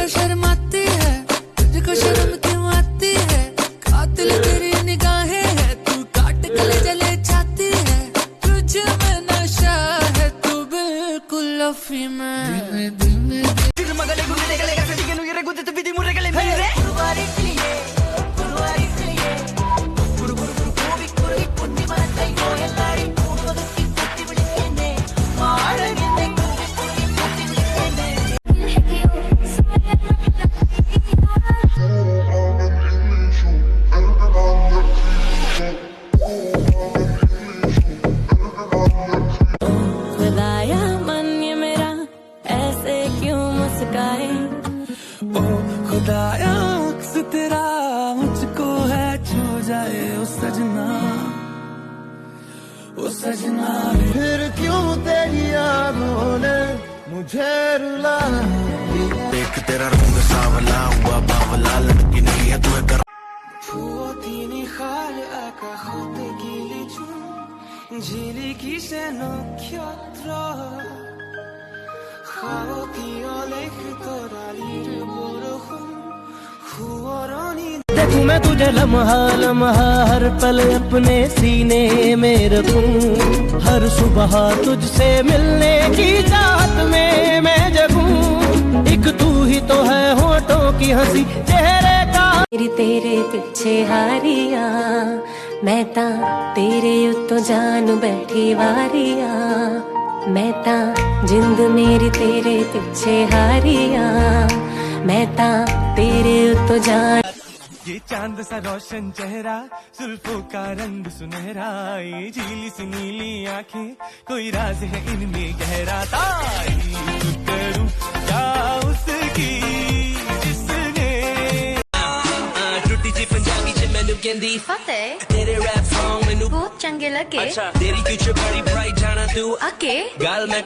शर्माती है, तुझको शर्म क्यों आती है, कातिल तेरी निगाहें है, तू काट गले जले चाहती है, तुझ में नशा है, तू बिल्कुल अफी में दिल में खुदाया अक्स तेरा मुझको है छू जाए ओ सजना, ओ सजना। फिर क्यों तेरी यादों ने मुझे रुलाया, देख तेरा रंग सावला हुआ बावला, लड़की नहीं है तू कर Fuotini halaka hote gilichu Jili kise no kyotro Khawti olekh toralir borohun Khuoroni देखूं मैं तुझे लम्हा लम्हा हर पल अपने सीने में रखूं, हर सुबह तुझसे मिलने की चाहत में मैं जगूं, एक तू ही तो है होठों की हंसी चेहरे का तेरे पिछे हारिया मैं ता तेरे उत्तों जान बैठी वारिया, मैं ता जिंद मेरी तेरे पिछे हारिया, मैं ता तेरे उत्तों जान। ये चांद सा रोशन चेहरा, जुल्फों का रंग सुनहरा, ये झीली सी नीली आंखें, कोई राज है इनमें गहरा, तारीफ करूं क्या उसकी जिसने टूटी सी पंजाबी च मैनू कहंदी फतेह तेरे रैप सॉन्ग मैनू बहुत चंगे लगे। अच्छा तेरी फ्यूचर बड़ी ब्राइट जाना तू आके गल मैं